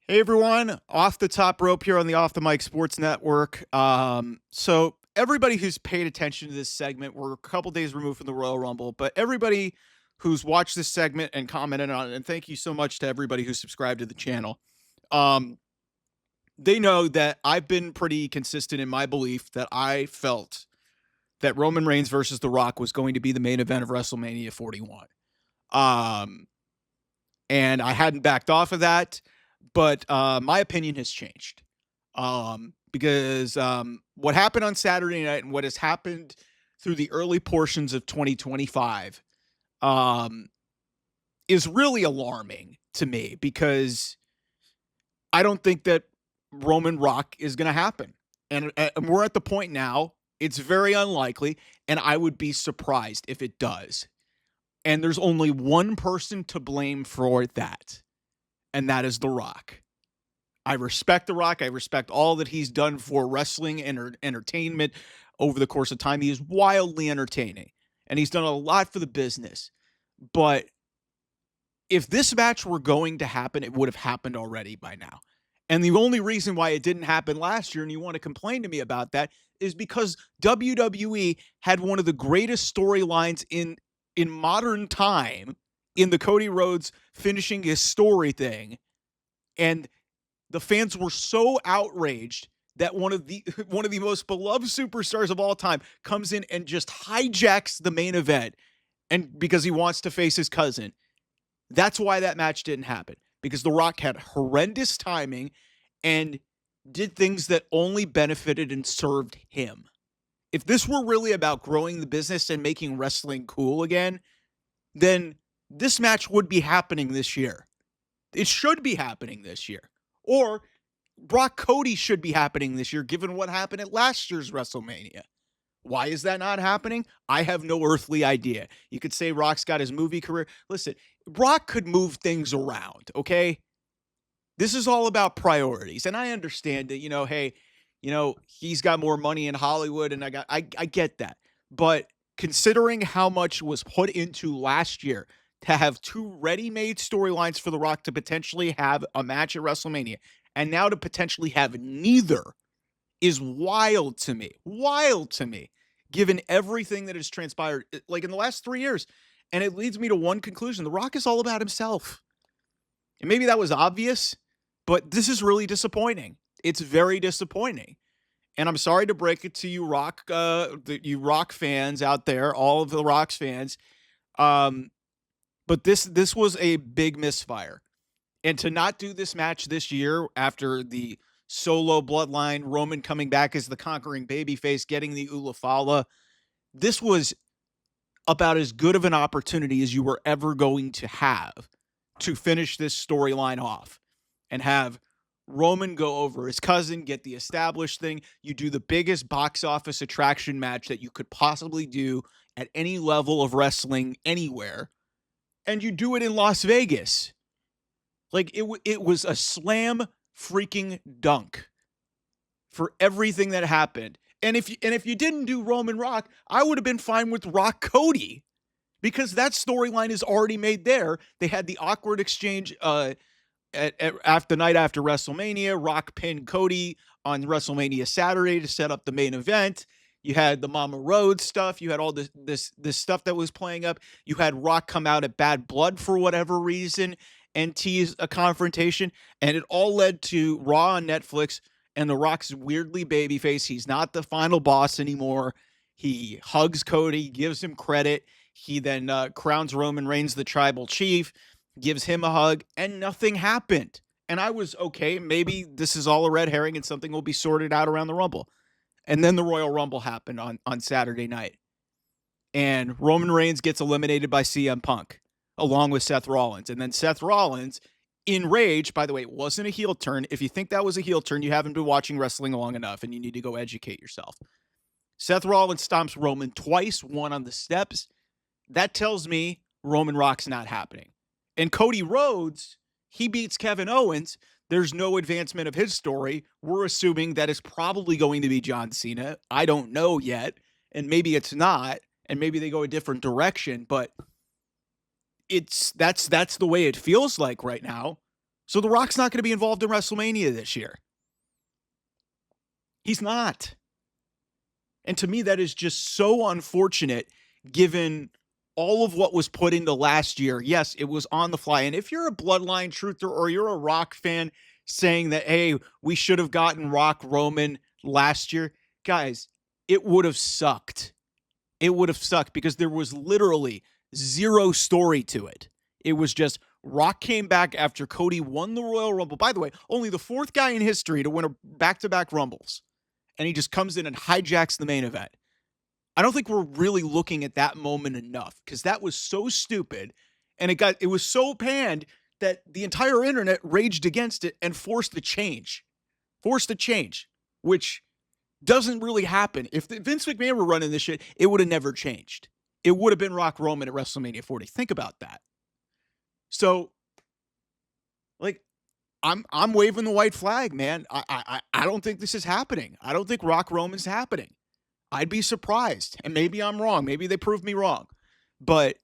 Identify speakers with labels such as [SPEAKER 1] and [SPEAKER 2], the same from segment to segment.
[SPEAKER 1] Hey everyone, off the top rope here on the Off the Mic Sports Network. So everybody who's paid attention to this segment, we're a couple days removed from the Royal Rumble, but everybody who's watched this segment and commented on it, and thank you so much to everybody who subscribed to the channel. Um, they know that I've been pretty consistent in my belief that I felt that Roman Reigns versus The Rock was going to be the main event of WrestleMania 41. Um, and I hadn't backed off of that, but my opinion has changed. Because what happened on Saturday night and what has happened through the early portions of 2025 um, is really alarming to me because I don't think that Roman Rock is going to happen. And we're at the point now, it's very unlikely, and I would be surprised if it does. And there's only one person to blame for that, and that is The Rock. I respect The Rock. I respect all that he's done for wrestling and entertainment over the course of time. He is wildly entertaining, and he's done a lot for the business. But if this match were going to happen, it would have happened already by now. And the only reason why it didn't happen last year, and you want to complain to me about that, is because WWE had one of the greatest storylines in modern time in the Cody Rhodes finishing his story thing. And the fans were so outraged that one of the most beloved superstars of all time comes in and just hijacks the main event, and because he wants to face his cousin. That's why that match didn't happen, because The Rock had horrendous timing and did things that only benefited and served him. If this were really about growing the business and making wrestling cool again, then this match would be happening this year. It should be happening this year. Or Brock Cody should be happening this year, given what happened at last year's WrestleMania. Why is that not happening? I have no earthly idea. You could say Rock's got his movie career. Listen, Brock could move things around, okay? This is all about priorities. And I understand that, hey, he's got more money in Hollywood, and I get that. But considering how much was put into last year to have two ready-made storylines for The Rock to potentially have a match at WrestleMania, and now to potentially have neither, is wild to me. Wild to me, given everything that has transpired, like in the last 3 years. And it leads me to one conclusion. The Rock is all about himself. And maybe that was obvious, but this is really disappointing. It's very disappointing. And I'm sorry to break it to you, you Rock fans out there, all of the Rock's fans. But this was a big misfire. And to not do this match this year after the solo bloodline, Roman coming back as the conquering babyface, getting the Ulafala, this was about as good of an opportunity as you were ever going to have to finish this storyline off and have Roman go over his cousin, get the established thing. You do the biggest box office attraction match that you could possibly do at any level of wrestling anywhere. And you do it in Las Vegas. Like, it was a slam freaking dunk for everything that happened. And if you didn't do Roman Rock, I would have been fine with Rock Cody, because that storyline is already made there. They had the awkward exchange after the night after WrestleMania. Rock pinned Cody on WrestleMania Saturday to set up the main event. You had the Mama Road stuff. You had all this stuff that was playing up. You had Rock come out at Bad Blood for whatever reason and tease a confrontation. And it all led to Raw on Netflix and The Rock's weirdly babyface. He's not the final boss anymore. He hugs Cody, gives him credit. He then crowns Roman Reigns the tribal chief, gives him a hug, and nothing happened. And I was, okay, maybe this is all a red herring and something will be sorted out around the Rumble. And then the Royal Rumble happened on Saturday night. And Roman Reigns gets eliminated by CM Punk, along with Seth Rollins. And then Seth Rollins, in rage, by the way, it wasn't a heel turn. If you think that was a heel turn, you haven't been watching wrestling long enough, and you need to go educate yourself. Seth Rollins stomps Roman twice, one on the steps. That tells me Roman Rock's not happening. And Cody Rhodes, he beats Kevin Owens. There's no advancement of his story. We're assuming that it's probably going to be John Cena. I don't know yet. And maybe it's not. And maybe they go a different direction. But that's the way it feels like right now. So The Rock's not going to be involved in WrestleMania this year. He's not. And to me, that is just so unfortunate given all of what was put into last year. Yes, it was on the fly. And if you're a Bloodline truther or you're a Rock fan saying that, hey, we should have gotten Rock Roman last year, guys, it would have sucked. It would have sucked because there was literally zero story to it. It was just Rock came back after Cody won the Royal Rumble. By the way, only the fourth guy in history to win a back-to-back Rumbles. And he just comes in and hijacks the main event. I don't think we're really looking at that moment enough because that was so stupid and it was so panned that the entire internet raged against it and forced a change, which doesn't really happen. If Vince McMahon were running this shit, it would have never changed. It would have been Rock Roman at WrestleMania 40. Think about that. So, like, I'm waving the white flag, man. I don't think this is happening. I don't think Rock Roman's happening. I'd be surprised. And maybe I'm wrong. Maybe they proved me wrong. But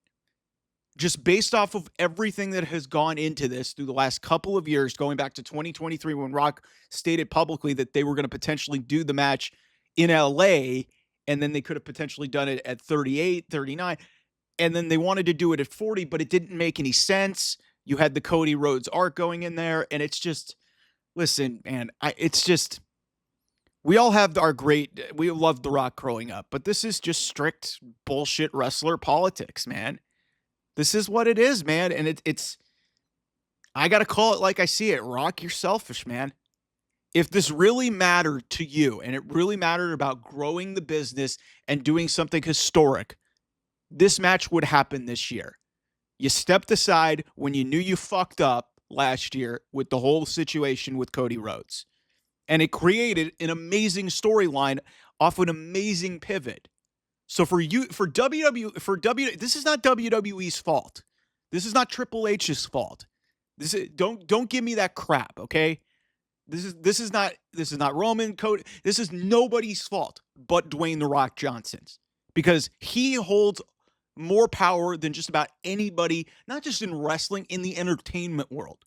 [SPEAKER 1] just based off of everything that has gone into this through the last couple of years, going back to 2023 when Rock stated publicly that they were going to potentially do the match in LA, and then they could have potentially done it at 38, 39, and then they wanted to do it at 40, but it didn't make any sense. You had the Cody Rhodes arc going in there, and it's just, listen, man, we all have we loved The Rock growing up, but this is just strict bullshit wrestler politics, man. This is what it is, man, and it's, I got to call it like I see it. Rock, you're selfish, man. If this really mattered to you, and it really mattered about growing the business and doing something historic, this match would happen this year. You stepped aside when you knew you fucked up last year with the whole situation with Cody Rhodes. And it created an amazing storyline off an amazing pivot. So this is not WWE's fault. This is not Triple H's fault. Don't give me that crap, okay? This is not Roman Cody. This is nobody's fault but Dwayne The Rock Johnson's, because he holds more power than just about anybody, not just in wrestling, in the entertainment world.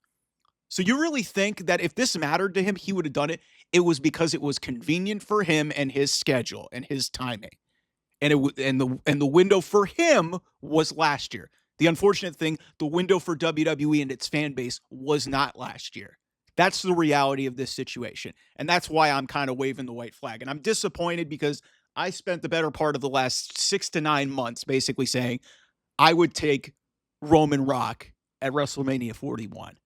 [SPEAKER 1] So you really think that if this mattered to him, he would have done it? It was because it was convenient for him and his schedule and his timing. And the window for him was last year. The unfortunate thing, the window for WWE and its fan base was not last year. That's the reality of this situation. And that's why I'm kind of waving the white flag. And I'm disappointed because I spent the better part of the last 6 to 9 months basically saying I would take Roman Rock at WrestleMania 41.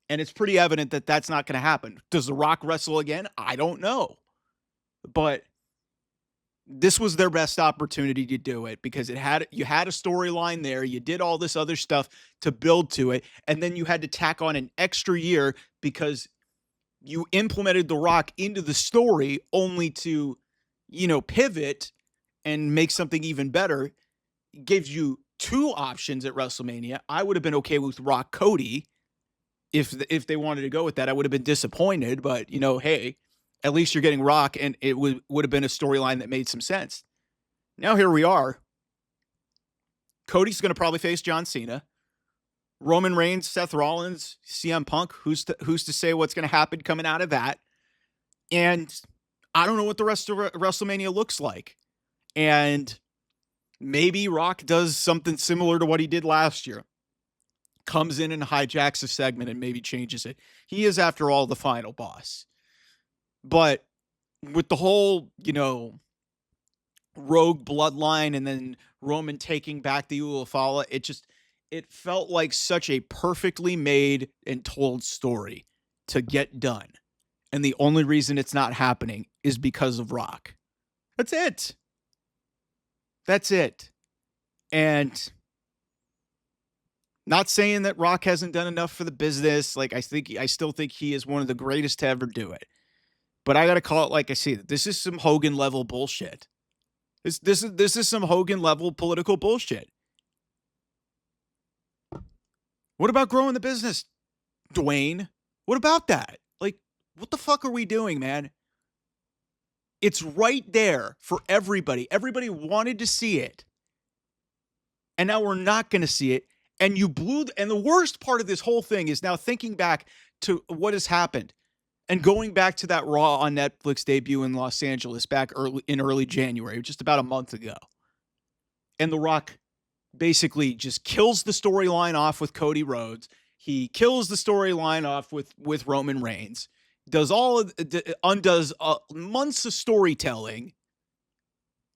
[SPEAKER 1] And it's pretty evident that that's not going to happen. Does The Rock wrestle again? I don't know. But this was their best opportunity to do it because you had a storyline there. You did all this other stuff to build to it. And then you had to tack on an extra year because you implemented The Rock into the story only to, pivot and make something even better. It gives you 2 options at WrestleMania. I would have been okay with Rock Cody if they wanted to go with that. I would have been disappointed, but hey, at least you're getting Rock, and it would have been a storyline that made some sense. Now here we are. Cody's going to probably face John Cena. Roman Reigns, Seth Rollins, CM Punk. Who's to say what's going to happen coming out of that? And I don't know what the rest of WrestleMania looks like. And maybe Rock does something similar to what he did last year. Comes in and hijacks a segment and maybe changes it. He is, after all, the final boss. But with the whole, rogue bloodline and then Roman taking back the Ulafala, it felt like such a perfectly made and told story to get done. And the only reason it's not happening is because of Rock. That's it. That's it. And not saying that Rock hasn't done enough for the business. Like, I still think he is one of the greatest to ever do it. But I got to call it like I see it. This is some Hogan level bullshit. This is some Hogan level political bullshit. What about growing the business, Dwayne? What about that? Like, what the fuck are we doing, man? It's right there for everybody. Everybody wanted to see it. And now we're not going to see it. And and the worst part of this whole thing is now thinking back to what has happened. And going back to that Raw on Netflix debut in Los Angeles back early January, just about a month ago. And The Rock basically just kills the storyline off with Cody Rhodes. He kills the storyline off with Roman Reigns. Does undoes months of storytelling.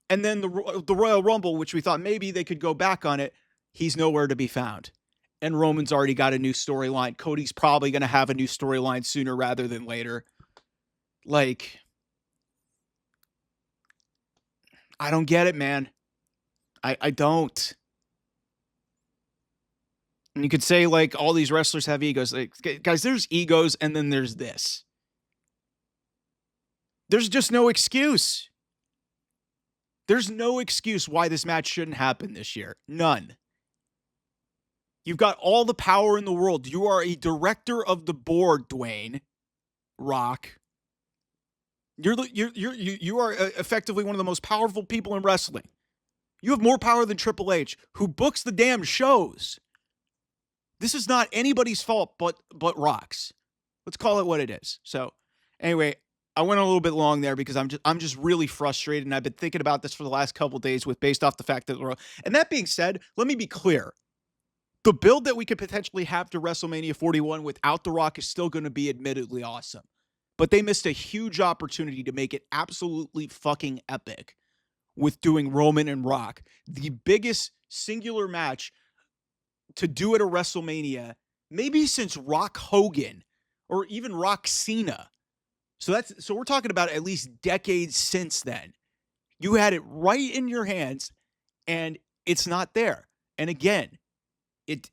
[SPEAKER 1] And then the Royal Rumble, which we thought maybe they could go back on it, he's nowhere to be found. And Roman's already got a new storyline. Cody's probably going to have a new storyline sooner rather than later. Like, I don't get it, man. I don't. And you could say, like, all these wrestlers have egos. Like, guys, there's egos, and then there's this. There's just no excuse. There's no excuse why this match shouldn't happen this year. None. You've got all the power in the world. You are a director of the board, Dwayne Rock. You are effectively one of the most powerful people in wrestling. You have more power than Triple H, who books the damn shows. This is not anybody's fault but Rock's. Let's call it what it is. So, anyway, I went a little bit long there because I'm just really frustrated, and I've been thinking about this for the last couple of days based off the fact that and that being said, let me be clear. The build that we could potentially have to WrestleMania 41 without The Rock is still going to be admittedly awesome. But they missed a huge opportunity to make it absolutely fucking epic with doing Roman and Rock. The biggest singular match to do at a WrestleMania, maybe since Rock Hogan or even Rock Cena. So we're talking about at least decades since then. You had it right in your hands, and it's not there. And again,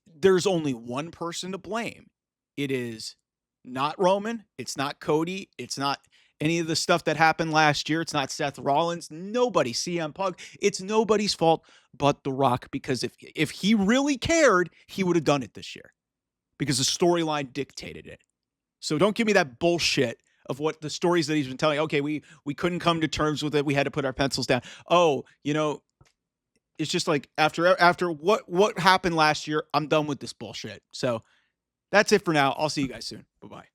[SPEAKER 1] there's only one person to blame. It is not Roman. It's not Cody. It's not any of the stuff that happened last year. It's not Seth Rollins. Nobody. CM Punk. It's nobody's fault but The Rock, because if he really cared, he would have done it this year because the storyline dictated it. So don't give me that bullshit of what the stories that he's been telling. Okay, we couldn't come to terms with it. We had to put our pencils down. Oh, it's just like after what happened last year, I'm done with this bullshit. So that's it for now. I'll see you guys soon. Bye-bye.